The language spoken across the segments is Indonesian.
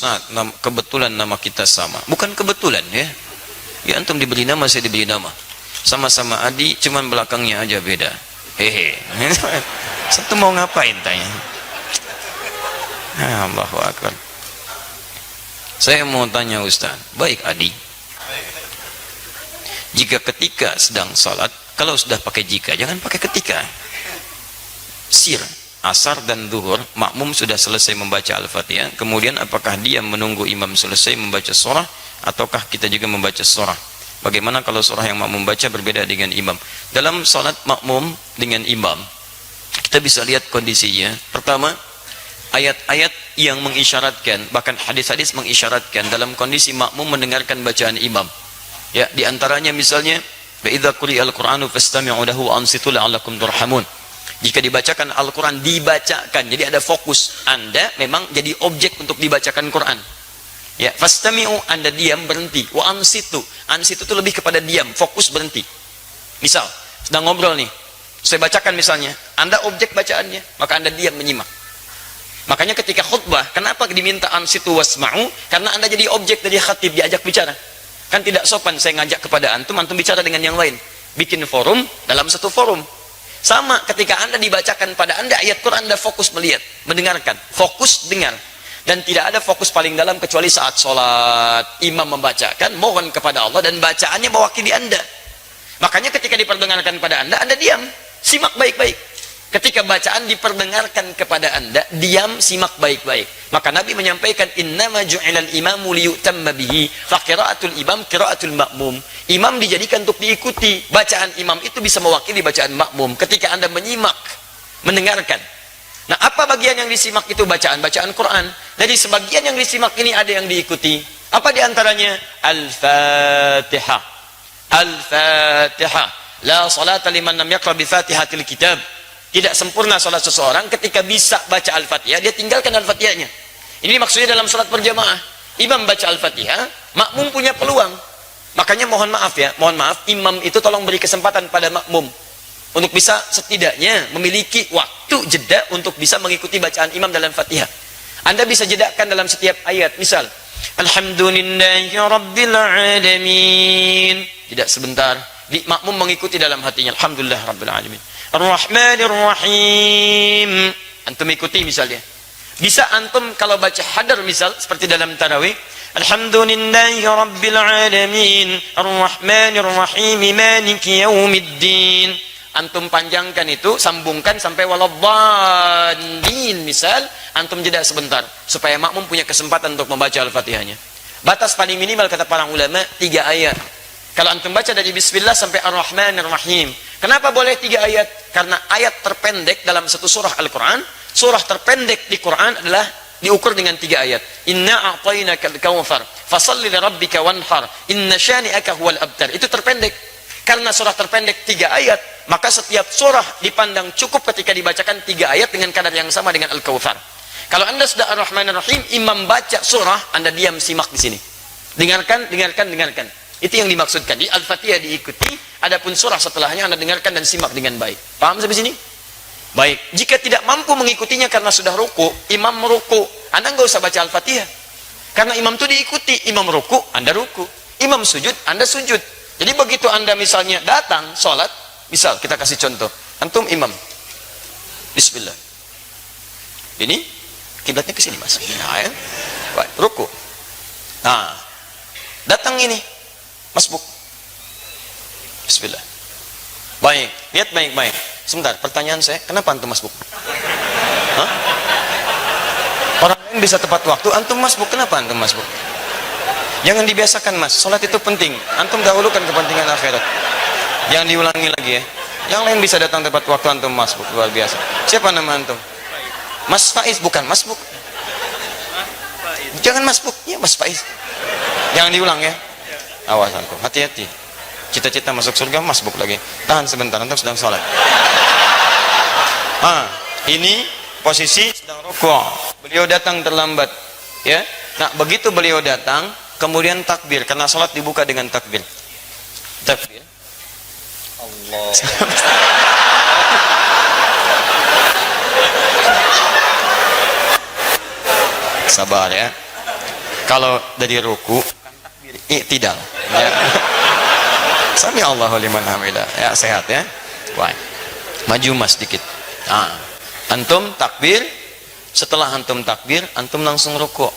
Ustaz, kebetulan nama kita sama. Bukan kebetulan ya. Ya antum diberi nama, saya diberi nama. Sama-sama Adi, cuman belakangnya aja beda. Hehe. Satu mau ngapain tanya? Allahu Akbar. Saya mau tanya Ustaz, baik Adi. Jika ketika sedang salat, kalau sudah pakai jika, jangan pakai ketika. Sir, asar dan zuhur, makmum sudah selesai membaca Al-Fatihah, kemudian apakah dia menunggu imam selesai membaca surah, ataukah kita juga membaca surah? Bagaimana kalau surah yang makmum baca berbeda dengan imam? Dalam salat makmum dengan imam, kita bisa lihat kondisinya. Pertama, ayat-ayat yang mengisyaratkan, bahkan hadis-hadis mengisyaratkan dalam kondisi makmum mendengarkan bacaan imam. Ya, di antaranya misalnya, "Wa idza quri'al Qur'anu fastami'u lahu wa ansitu la'allakum turhamun." Jika dibacakan Al-Quran, dibacakan, jadi ada fokus. Anda memang jadi objek untuk dibacakan Quran. Ya, fastami'u, Anda diam, berhenti. Wa ansitu, ansitu itu lebih kepada diam, fokus, berhenti. Misal, sedang ngobrol nih, saya bacakan misalnya, Anda objek bacaannya, maka Anda diam menyimak. Makanya ketika khutbah, kenapa diminta ansitu wasma'u? Karena Anda jadi objek dari khatib, diajak bicara. Kan tidak sopan saya ngajak kepada antum, antum bicara dengan yang lain. Bikin forum dalam satu forum. Sama ketika Anda dibacakan pada Anda ayat Quran, Anda fokus melihat, mendengarkan, fokus dengar. Dan tidak ada fokus paling dalam kecuali saat sholat, imam membacakan, mohon kepada Allah, dan bacaannya mewakili Anda. Makanya ketika diperdengarkan pada Anda diam, simak baik-baik. Ketika bacaan diperdengarkan kepada Anda, diam, simak baik-baik. Maka Nabi menyampaikan, innama ju'ilal imamu liyutamma bihi, fa qira'atul imam qira'atul makmum. Imam dijadikan untuk diikuti. Bacaan imam itu bisa mewakili bacaan makmum. Ketika Anda menyimak, mendengarkan. Nah, apa bagian yang disimak itu? Bacaan Quran. Jadi sebagian yang disimak ini ada yang diikuti. Apa diantaranya? Al-Fatihah. Al-Fatihah. La salata liman lam yaqra bi Fatihatil kitab. Tidak sempurna salat seseorang ketika bisa baca Al-Fatihah, dia tinggalkan Al-Fatihahnya. Ini maksudnya dalam salat berjamaah. Imam baca Al-Fatihah, makmum punya peluang. Makanya mohon maaf ya, mohon maaf, imam itu tolong beri kesempatan pada makmum untuk bisa setidaknya memiliki waktu jeda untuk bisa mengikuti bacaan imam dalam Fatihah. Anda bisa jedakan dalam setiap ayat. Misal, Alhamdulillahi Rabbil Alamin. Tidak sebentar, makmum mengikuti dalam hatinya, Alhamdulillah Rabbil Alamin. Ar-Rahmanir Rahim. Antum ikuti misalnya. Bisa antum kalau baca hadar misal seperti dalam tarawih, Alhamdulillahi Rabbil Alamin Ar-Rahmanir Rahim Maliki Yaumiddin. Antum panjangkan itu, sambungkan sampai waladhdallin misal, antum jeda sebentar supaya makmum punya kesempatan untuk membaca Al-Fatihahnya. Batas paling minimal kata para ulama 3 ayat. Kalau antum baca dari Bismillah sampai Ar-Rahmanir Rahim. Kenapa boleh 3 ayat? Karena ayat terpendek dalam satu surah Al-Quran, surah terpendek di Quran adalah diukur dengan 3 ayat. Inna a'tainakal kautsar, fasalli lirabbika wanhar, inna syani'aka huwal abtar. Itu terpendek. Karena surah terpendek 3 ayat, maka setiap surah dipandang cukup ketika dibacakan 3 ayat dengan kadar yang sama dengan Al-Kautsar. Kalau Anda sudah Ar-Rahmanir Rahim, imam baca surah, Anda diam simak di sini. Dengarkan, dengarkan, dengarkan. Itu yang dimaksudkan. Di Al-Fatihah diikuti, adapun surah setelahnya Anda dengarkan dan simak dengan baik. Paham sampai sini? Baik. Jika tidak mampu mengikutinya karena sudah ruku, imam meruku, Anda nggak usah baca Al-Fatihah. Karena imam itu diikuti, imam ruku, Anda ruku. Imam sujud, Anda sujud. Jadi begitu Anda misalnya datang sholat, misal kita kasih contoh, antum imam, Bismillah. Ini kiblatnya ke sini mas. Nah, ya. Baik, ruku. Nah, datang ini. Masbuk. Bismillah. Baik, lihat baik-baik. Sebentar, pertanyaan saya, kenapa antum masbuk? Hah? Orang lain bisa tepat waktu, antum masbuk, kenapa antum masbuk? Jangan dibiasakan mas, sholat itu penting. Antum dahulukan kepentingan akhirat. Jangan diulangi lagi ya. Yang lain bisa datang tepat waktu, antum masbuk, luar biasa. Siapa nama antum? Mas Faiz, bukan masbuk. Jangan masbuk, ya Mas Faiz. Jangan diulang ya. Awas antum, hati-hati. Cita-cita masuk surga, masbuk lagi. Tahan sebentar, antum sedang sholat. Ini posisi sedang rukuk. Beliau datang terlambat, ya. Nah, begitu beliau datang, kemudian takbir, karena sholat dibuka dengan takbir. Takbir. Allah. Sabar ya. Kalau dari ruku i'tidal ya. Sami Allahu liman hamidah ya, sehat ya. Baik, maju mas dikit. Nah, antum takbir, setelah antum takbir antum langsung ruku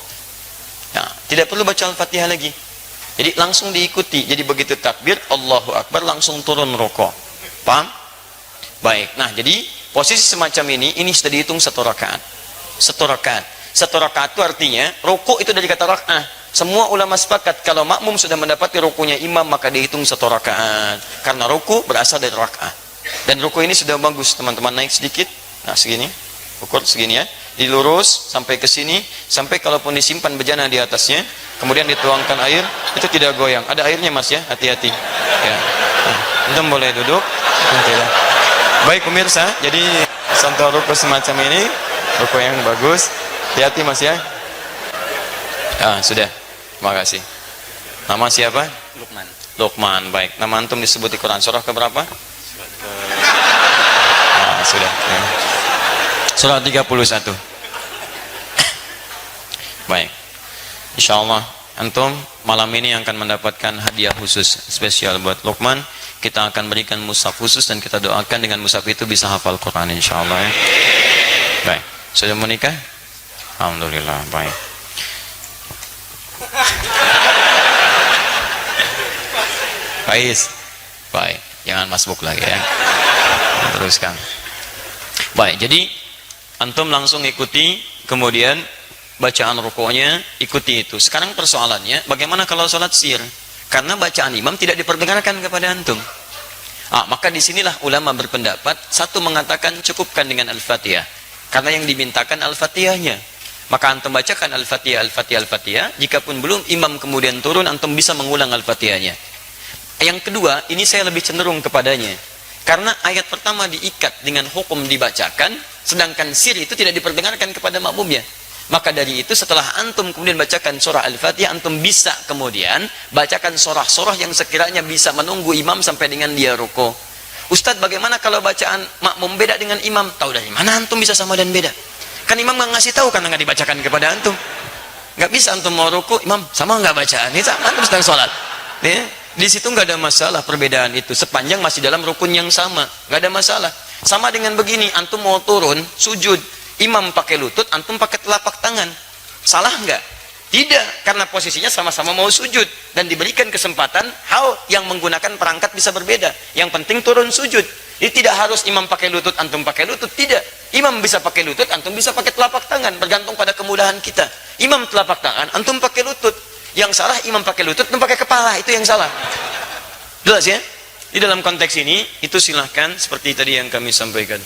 ya, tidak perlu baca al-fatihah lagi, jadi langsung diikuti. Jadi begitu takbir Allahu Akbar langsung turun ruku. Paham? Baik, nah jadi posisi semacam ini sudah dihitung satu rakaat. Satu rakaat itu artinya ruku itu dari kata rakaat. Semua ulama sepakat kalau makmum sudah mendapati rukunya imam maka dihitung satu rakaat, karena ruku berasal dari rakaat. Dan ruku ini sudah bagus teman-teman, naik sedikit, nah segini, ukur segini ya, dilurus sampai ke sini, sampai kalaupun disimpan bejana di atasnya, kemudian dituangkan air, itu tidak goyang. Ada airnya mas ya, hati-hati ya. Antum boleh duduk. Baik pemirsa, jadi contoh ruku semacam ini, ruku yang bagus, hati-hati mas ya. Sudah, terima kasih. Nama siapa? Lukman. Lukman, baik. Nama antum disebut di Quran surah keberapa? Sudah ya. Surah 31. Baik, insya Allah antum malam ini akan mendapatkan hadiah khusus spesial buat Lukman. Kita akan berikan mushaf khusus dan kita doakan dengan mushaf itu bisa hafal Quran insya Allah ya. Baik, sudah menikah? Alhamdulillah, baik. Baik, jangan masbuk lagi ya. Teruskan. Baik, jadi antum langsung ikuti, kemudian bacaan rukuknya ikuti itu. Sekarang persoalannya, bagaimana kalau sholat sir? Karena bacaan imam tidak diperdengarkan kepada antum. Maka disinilah ulama berpendapat, satu mengatakan cukupkan dengan Al-Fatihah, karena yang dimintakan Al-Fatihahnya. Maka antum bacakan Al-Fatihah, Al-Fatihah, Al-Fatihah. Jikapun belum imam kemudian turun, antum bisa mengulang Al-Fatihahnya. Yang kedua, ini saya lebih cenderung kepadanya, karena ayat pertama diikat dengan hukum dibacakan, sedangkan sir itu tidak diperdengarkan kepada makmumnya. Maka dari itu setelah antum kemudian bacakan surah Al-Fatihah, antum bisa kemudian bacakan surah-surah yang sekiranya bisa menunggu imam sampai dengan dia ruku. Ustadz, bagaimana kalau bacaan makmum beda dengan imam? Tahu dari mana antum bisa sama dan beda? Kan imam nggak ngasih tahu karena nggak dibacakan kepada antum. Nggak bisa antum mau ruku, imam sama nggak bacaan? Ini sama antum sedang sholat. Ya, di situ nggak ada masalah perbedaan itu, sepanjang masih dalam rukun yang sama, nggak ada masalah. Sama dengan begini, antum mau turun sujud, imam pakai lutut, antum pakai telapak tangan, salah nggak? Tidak, karena posisinya sama-sama mau sujud dan diberikan kesempatan hal yang menggunakan perangkat bisa berbeda. Yang penting turun sujud. Jadi tidak harus imam pakai lutut, antum pakai lutut, tidak. Imam bisa pakai lutut, antum bisa pakai telapak tangan, bergantung pada kemudahan kita. Imam telapak tangan, antum pakai lutut. Yang salah imam pakai lutut, antum pakai kepala, itu yang salah. Jelas ya? Di dalam konteks ini, itu silahkan seperti tadi yang kami sampaikan.